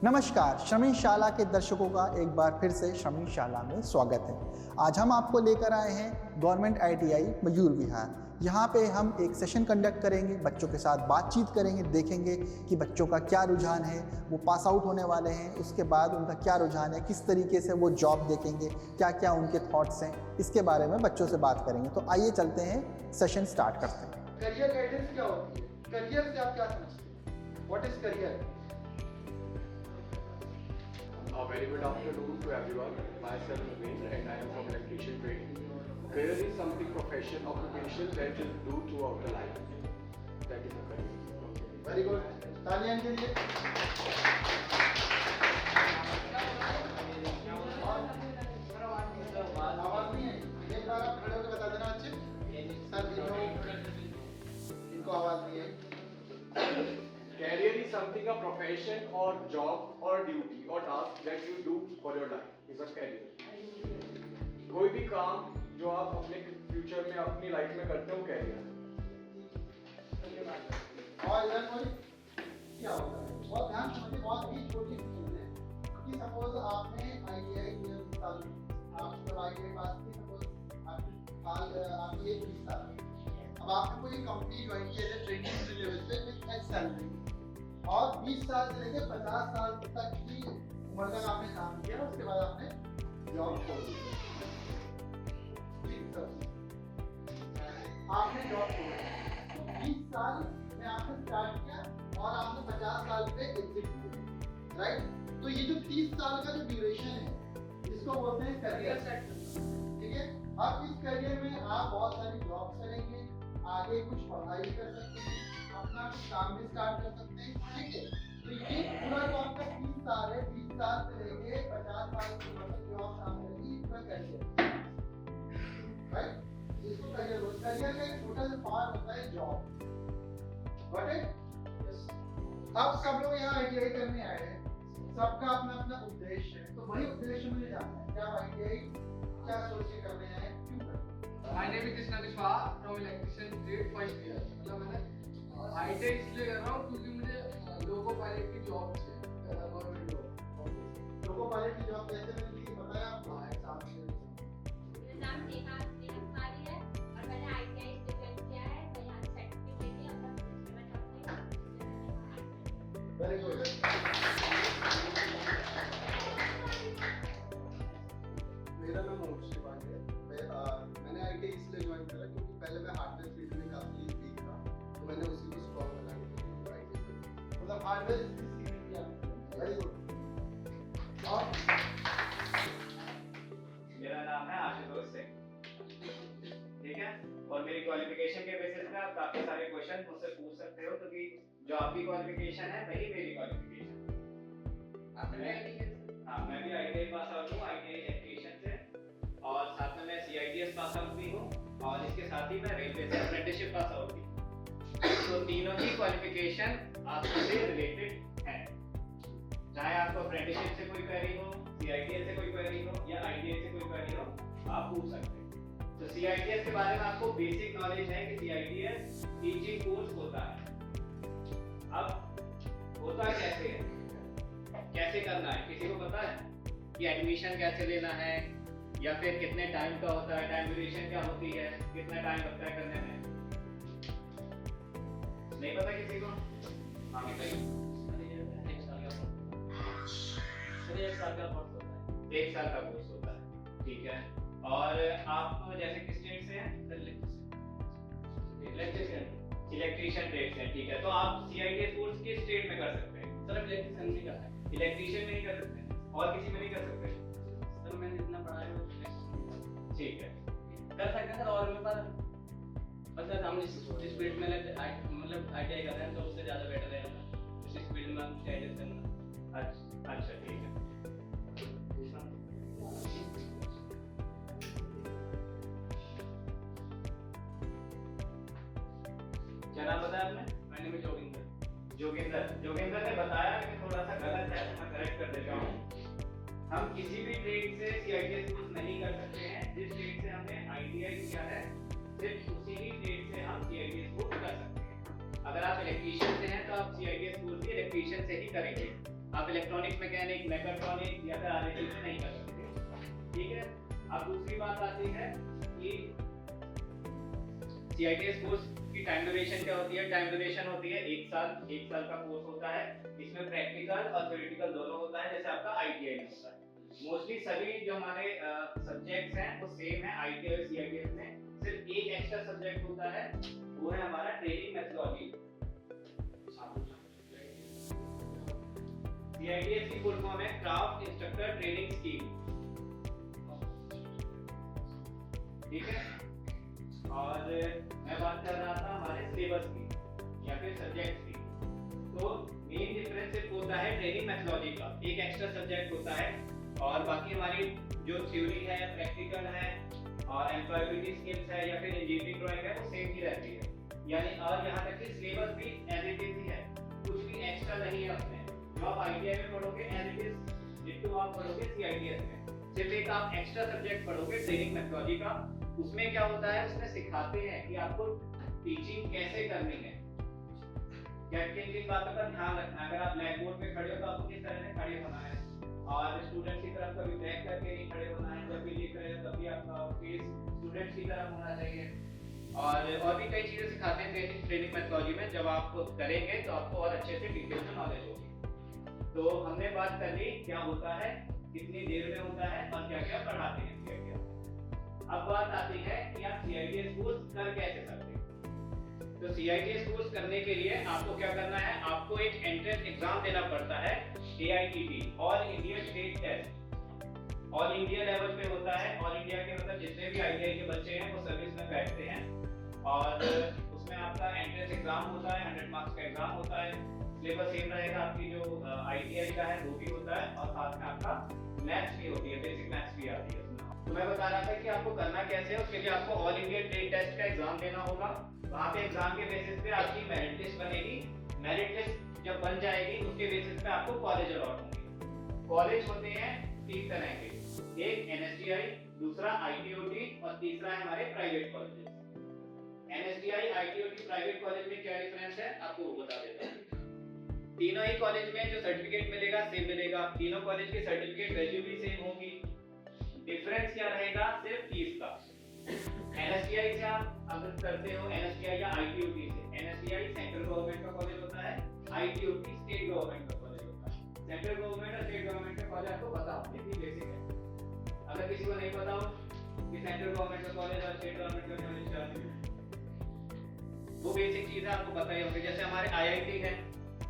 नमस्कार, श्रमिक शाला के दर्शकों का एक बार फिर से श्रमिक शाला में स्वागत है। आज हम आपको लेकर आए हैं गवर्नमेंट ITI मयूर विहार। यहाँ पे हम एक सेशन कंडक्ट करेंगे, बच्चों के साथ बातचीत करेंगे, देखेंगे कि बच्चों का क्या रुझान है, वो पास आउट होने वाले हैं, उसके बाद उनका क्या रुझान है, किस तरीके से वो जॉब देखेंगे, क्या क्या उनके थॉट्स हैं, इसके बारे में बच्चों से बात करेंगे। तो आइए चलते हैं, सेशन स्टार्ट करते हैं। करियर गाइडेंस क्या होती है? करियर से आप क्या समझते हैं? What is career? A very good afternoon to everyone. Myself Naveen and I am from electrician trade. Career is something profession, occupation that you do throughout the life. That is a career. Very good, तालियां के लिए। आवाज नहीं है, एक बार आप खड़े होकर बता देना अच्छे। सर इनको आवाज नहीं है। Career is something a profession or job or duty or task that you do for your life is a career. कोई भी काम जो आप अपने फ्यूचर में अपनी लाइफ में करते हो कैरियर। और इधर कोई क्या होता है? बहुत ध्यान से समझिए, बहुत ही छोटी चीज है कि सपोज आपने ITI आप जब ITI पास किए, सपोज आपकी एज 20 साल है। अब आपने कोई कंपनी ज्वाइन की है ट्रेनिंग लेवल पे विद X सैलरी, और 20 साल से लेकर 50 साल तक की उम्र तक आपने काम किया, उसके बाद आपने जॉब छोड़ दी। ठीक सर, आपने जॉब छोड़ा, 20 साल में आपने स्टार्ट किया और आपने 50 साल पे एग्जिट किया, राइट? तो ये जो 30 साल का जो ड्यूरेशन है, इसको बोलते हैं करियर सेक्टर। ठीक है, अब इस करियर में आप बहुत सारी जॉब करेंगे, आगे कुछ पढ़ाई कर सकते हैं, अपना काम भी स्टार्ट कर सकते हैं। ठीक है, तो ये पूरा जो आपका 30 साल है, 20 साल से लेके 50 साल की उम्र तक जो आप काम करेंगे, पूरा करियर, राइट? इसको करियर बोलते हैं। करियर का एक छोटा सा पार्ट होता है जॉब। Got it? यस। अब सब लोग यहाँ ITI करने आए हैं, सबका अपना अपना उद्देश्य है, तो वही उद्देश्य मुझे जानना है कि आप ITI क्या सोच के करने आए हैं, क्यों करने? My name is Krishna Vishwa from electrician trade first year। मतलब मैंने ITI इसलिए कर रहा हूँ क्योंकि मुझे लोको पायलट की जॉब चाहिए, गवर्नमेंट जॉब। लोको पायलट की जॉब कैसे मिलती है पता है आपको? हाँ, एग्जाम मेरा नाम नेहा कुमारी है और मैंने ITI स्टूडेंट किया है, तो यहाँ सर्टिफिकेट लेके अपना करना चाहती हूँ। Very good. मेरा नाम मोक्ष पांडे है। मैंने ITI इसलिए ज्वाइन करा क्योंकि पहले मैं हार्डवेयर फील्ड में काफी वीक था, तो मैंने उसी को स्ट्रॉन्ग बनाने के लिए ITI करी। मतलब हार्डवेयर इसकी सीखी थी आपने। Very good. और मेरा नाम है आशुतोष सिंह, ठीक है, और मेरी क्वालिफिकेशन के बेसिस पे आप काफी सारे क्वेश्चन मुझसे पूछ सकते हो, क्योंकि जो आपकी क्वालिफिकेशन है वही मेरी क्वालिफिकेशन है। मैं भी ITI पास आउट हूँ, ITI इलेक्ट्रीशियन से, और साथ में मैं CITS पास आउट भी हूँ, और इसके साथ ही मैं रेलवे से अप्रेंटिसशिप पास आउट भी हूँ। तो तीनों ही क्वालिफिकेशन आपसे रिलेटेड है, चाहे आपको अप्रेंटिसशिप से कोई क्वेरी हो, CITS से कोई क्वेरी हो, या ITI से कोई क्वेरी हो, आप पूछ सकते हैं। तो CITS के बारे में आपको बेसिक नॉलेज है कि CITS टीचिंग कोर्स होता है। अब होता कैसे है, कैसे करना है, किसी को पता है कि एडमिशन कैसे लेना है, या फिर कितने टाइम का होता है, टाइम ड्यूरेशन क्या होती है, कितना टाइम लगता है करने में? नहीं पता किसी को? हाँ बताइए। 1 साल का कोर्स होता है। 1 साल का कोर्स होता है, ठीक है। और आप जैसे किस स्टेट से हैं? इलेक्ट्रीशियन ट्रेड से, ठीक है। तो आप CITS कोर्स किस स्टेट में कर सकते हैं? सर इलेक्ट्रिशियन नहीं कर है, इलेक्ट्रीशियन में नहीं कर सकते, और किसी में नहीं कर सकते? सर मैंने जितना पढ़ा है वो ठीक है, कर सकते हैं सर। और मेरे पास बस सर हम इस फील्ड में मतलब ITI कर रहे हैं, तो उससे ज़्यादा बेटर है इस फील्ड में हम CITS करना। अच्छा ठीक है। क्या नाम बताया आपने? मैंने भी जोगिंदर ने बताया कि थोड़ा सा गलत है, मैं करेक्ट कर देता हूँ। हम किसी भी ट्रेड से CITS कोर्स नहीं कर सकते हैं। जिस ट्रेड से हमने ITI किया है, सिर्फ उसी ही ट्रेड से हम CITS कोर्स कर सकते हैं। अगर आप इलेक्ट्रीशियन से हैं तो आप CITS कोर्स भी इलेक्ट्रीशियन से ही करेंगे। आप इलेक्ट्रॉनिक्स मैकेनिक, मैकेट्रॉनिक या फिर आरएटी में नहीं कर सकते। ठीक है। अब दूसरी बात आती है कि CITS कोर्स की टाइम ड्यूरेशन क्या होती है? टाइम ड्यूरेशन होती है 1 साल का कोर्स होता है। इसमें प्रैक्टिकल और थ्योरेटिकल दोनों होता है, जैसे आपका ITI में होता है। मोस्टली सभी जो हमारे सब्जेक्ट्स हैं वो सेम है ITI और CITS में। सिर्फ एक एक्स्ट्रा सब्जेक्ट होता है, वो है हमारा ट्रेनिंग मेथोडोलॉजी। CITS की फुल फॉर्म है क्राफ्ट इंस्ट्रक्टर ट्रेनिंग स्कीम। ठीक है। और मैं बात कर रहा था हमारे सिलेबस की या फिर सब्जेक्ट्स की। तो मेन डिफरेंस सिर्फ होता है ट्रेनिंग मेथोडोलॉजी का, एक एक्स्ट्रा सब्जेक्ट होता है, और बाकी हमारी जो थ्योरी है, प्रैक्टिकल है और एम्प्लॉयबिलिटी स्किल्स है या फिर इंजीनियरिंग ड्राइंग है वो सेम ही रहती है। यानी और यहाँ तक कि सिलेबस भी एज इट इज ही है, कुछ भी एक्स्ट्रा नहीं है उसमें। जो आप ITI में पढ़ोगे एज इट इज जितना आप पढ़ोगे CITS में। सिर्फ एक आप एक्स्ट्रा सब्जेक्ट पढ़ोगे ट्रेनिंग मेथोडोलॉजी का। उसमें क्या होता है, उसमें सिखाते हैं कि आपको टीचिंग कैसे करनी है, क्या किन बातों का ध्यान रखना है। अगर आप ब्लैक बोर्ड पे खड़े हो तो आपको किस तरह से खड़े होना है, और स्टूडेंट की तरफ कभी बैक करके नहीं खड़े होना है, जब भी लिख रहे हो तब भी आपका फेस स्टूडेंट की तरफ होना चाहिए। और भी कई चीजें सिखाते हैं ट्रेनिंग मेथोडोलॉजी में। जब आप करेंगे तो आपको और अच्छे से डिटेल में नॉलेज होगी। तो हमने बात कर ली क्या होता है, कितनी देर में होता है और क्या क्या पढ़ाते हैं CITS। अब बात आती है कि आप CITS कोर्स कर कैसे सकते हैं। तो CITS कोर्स करने के लिए आपको क्या करना है, आपको एक एंट्रेंस एग्जाम देना पड़ता है, AITT all India state test. All India level पे होता है। ऑल इंडिया के मतलब जितने भी ITI के बच्चे हैं वो सर्विस में बैठते हैं, और उसमें आपका एंट्रेंस एग्जाम होता है, 100 मार्क्स का एग्जाम होता है। सिलेबस सेम रहेगा, आपकी जो ITI का है वो भी होता है, और साथ में आपका मैथ्स भी होती है, बेसिक मैथ्स भी आती है। तो मैं बता रहा था कि आपको करना कैसे है। उसके लिए आपको ऑल इंडिया ट्रेड टेस्ट का एग्जाम देना होगा। वहाँ पे एग्जाम के बेसिस पे आपकी मेरिट लिस्ट बनेगी। मेरिट लिस्ट जब बन जाएगी उसके बेसिस पे आपको कॉलेज अलॉट होंगे। कॉलेज होते हैं 3 तरह के, एक NSTI, दूसरा ITOT और तीसरा है हमारे private college. NSTI, ITOT, private college में क्या डिफरेंस है आपको वो बता देता हूँ। तीनों ही कॉलेज में जो सर्टिफिकेट मिलेगा सेम मिलेगा, तीनों कॉलेज की सर्टिफिकेट वैल्यू भी सेम होगी। डिफरेंस क्या रहेगा, सिर्फ फीस का। NSTI से आप अगर करते हो, NSTI या ITOT से, NSTI सेंट्रल गवर्नमेंट का कॉलेज होता है, ITOT स्टेट गवर्नमेंट का कॉलेज होता है। सेंट्रल गवर्नमेंट और स्टेट गवर्नमेंट का कॉलेज आपको पता हो, इतनी बेसिक है। अगर किसी को नहीं पता हो कि सेंट्रल गवर्नमेंट का कॉलेज और स्टेट गवर्नमेंट का कॉलेज क्या है, वो बेसिक चीजें आपको पता ही होंगी। जैसे हमारे IIT है,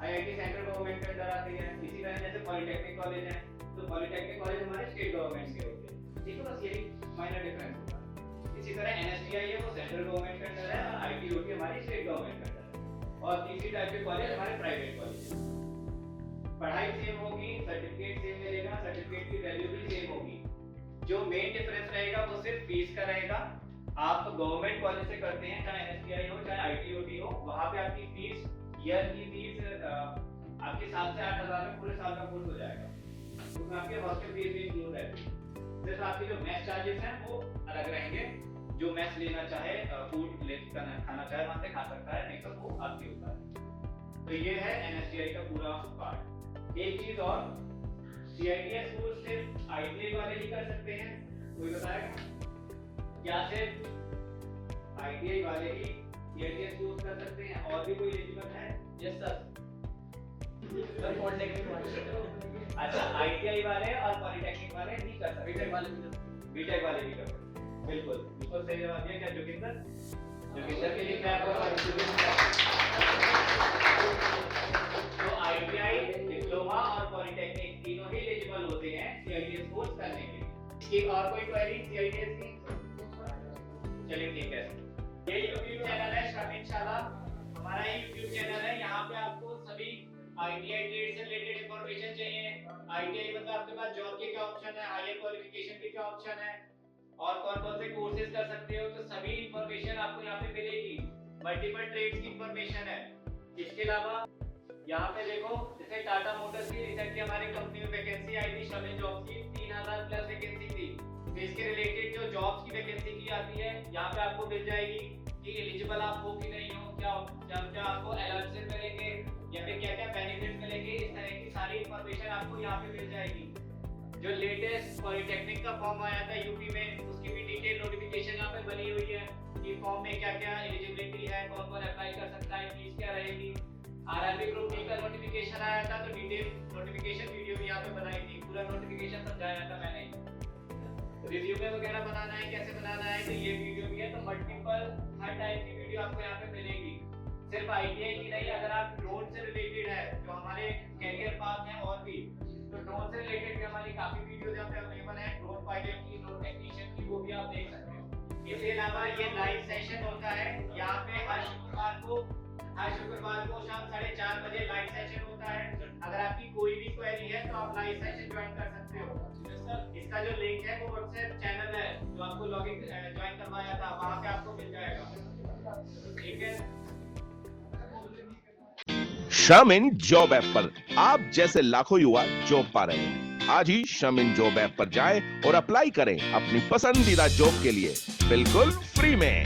IIT सेंट्रल गवर्नमेंट के अंदर आती है। इसी तरह जैसे पॉलिटेक्निक कॉलेज है, तो पॉलिटेक्निक कॉलेज हमारे स्टेट गवर्नमेंट के होते हैं। ठीक है, बस यही माइनर डिफरेंस होता है। इसी तरह NSTI है वो सेंट्रल गवर्नमेंट के अंदर है, और ITOT हमारी स्टेट गवर्नमेंट के अंदर है। और तीसरी टाइप के कॉलेज हमारे प्राइवेट कॉलेज है। पढ़ाई सेम होगी, सर्टिफिकेट सेम मिलेगा, सर्टिफिकेट की वैल्यू भी सेम होगी। जो मेन डिफरेंस रहेगा वो सिर्फ फीस का रहेगा। आप गवर्नमेंट कॉलेज से करते हैं, चाहे NSTI हो चाहे ITOT हो, वहाँ पे आपकी फीस ईयर की फीस आपके 7 से 8 हज़ार में पूरे साल का कोर्स हो जाएगा। उसमें आपके हॉस्टल फीस भी इंक्लूड रहती है। सिर्फ आपके जो मेस चार्जेस हैं वो अलग रहेंगे। जो मेस लेना चाहे, फूड खाना चाहे वहाँ से खा सकता है, नहीं तो वो आपके ऊपर है। तो ये है NSTI का पूरा पार्ट। एक चीज और, CITS कोर्स सिर्फ ITI वाले ही कर सकते हैं, कोई बताएगा क्या सिर्फ ITI वाले ही CITS कोर्स कर सकते हैं, और भी कोई एलिजिबल है? यस सर, पॉलिटेक्निक वाले। अच्छा, ITI वाले और पॉलिटेक्निक वाले नहीं कर सकते, बीटेक वाले भी कर सकते। बिल्कुल बिल्कुल सही जवाब दिया। क्या जोगिंदर के लिए क्या तो ITI, डिप्लोमा और पॉलिटेक्निक तीनों ही एलिजिबल होते हैं CITS कोर्स करने के लिए। इसकी और कोई क्वेरी CITS की? चलिए ठीक है। ये YouTube चैनल है शामिल शाला, हमारा YouTube चैनल है। यहाँ पे आपको सभी ITI ट्रेड से रिलेटेड इंफॉर्मेशन चाहिए। ITI मतलब आपके पास जॉब के क्या ऑप्शन है, हायर क्वालिफिकेशन के क्या ऑप्शन है, और कौन कौन से कोर्सेज कर सकते हो, तो सभी इंफॉर्मेशन आपको यहाँ पे मिलेगी। मल्टीपल ट्रेड्स की इंफॉर्मेशन है। इसके अलावा यहाँ पे देखो, जैसे टाटा मोटर्स की रिसेंटली हमारी कंपनी में वैकेंसी आई थी शामिल जॉब की, 3000 प्लस वैकेंसी थी। तो इसके रिलेटेड जो जॉब्स की वैकेंसी की आती है यहाँ पे आपको मिल जाएगी कि एलिजिबल आप हो कि नहीं हो, क्या आपको अलाउंसेस मिलेंगे, या फिर क्या क्या बेनिफिट मिलेंगे, इस तरह की सारी इंफॉर्मेशन आपको यहाँ पे मिल जाएगी। जो लेटेस्ट पॉलिटेक्निक का फॉर्म आया था यूपी में, उसकी भी डिटेल नोटिफिकेशन यहाँ पे बनी हुई है कि फॉर्म में क्या क्या एलिजिबिलिटी है, कौन कौन अप्लाई कर सकता है, फीस क्या रहेगी। आरआरबी ग्रुप डी का नोटिफिकेशन आया था तो डिटेल नोटिफिकेशन वीडियो भी यहाँ पे बनाई थी, पूरा नोटिफिकेशन समझाया था मैंने। रिज्यूमे वगैरह बनाना है, कैसे बनाना है, तो ये वीडियो भी है। तो मल्टीपल हर टाइप की वीडियो आपको यहाँ पे मिलेगी, सिर्फ आईटीआई की नहीं। अगर आप ड्रोन से रिलेटेड है, जो हमारे कैरियर पाथ है और भी, तो ड्रोन से रिलेटेड भी हमारी काफी वीडियोस यहाँ पे अवेलेबल है। ड्रोन पायलट की, ड्रोन टेक्नीशियन की, वो भी आप देख सकते हो। इसके अलावा ये लाइव सेशन होता है यहाँ पे हर शुक्रवार को शाम 4:30 बजे लाइव सेशन होता है। अगर आपकी कोई भी क्वेरी है तो आप लाइव सेशन ज्वाइन कर सकते हो। इसका जो लिंक है वो व्हाट्सएप चैनल है जो आपको लॉगिन ज्वाइन करवाया था, वहां पे आपको मिल जाएगा। ठीक है। शामिन जॉब ऐप पर आप जैसे लाखों युवा जॉब पा रहे हैं। आज ही शामिन जॉब ऐप पर जाएं और अप्लाई करें अपनी पसंदीदा जॉब के लिए बिल्कुल फ्री में।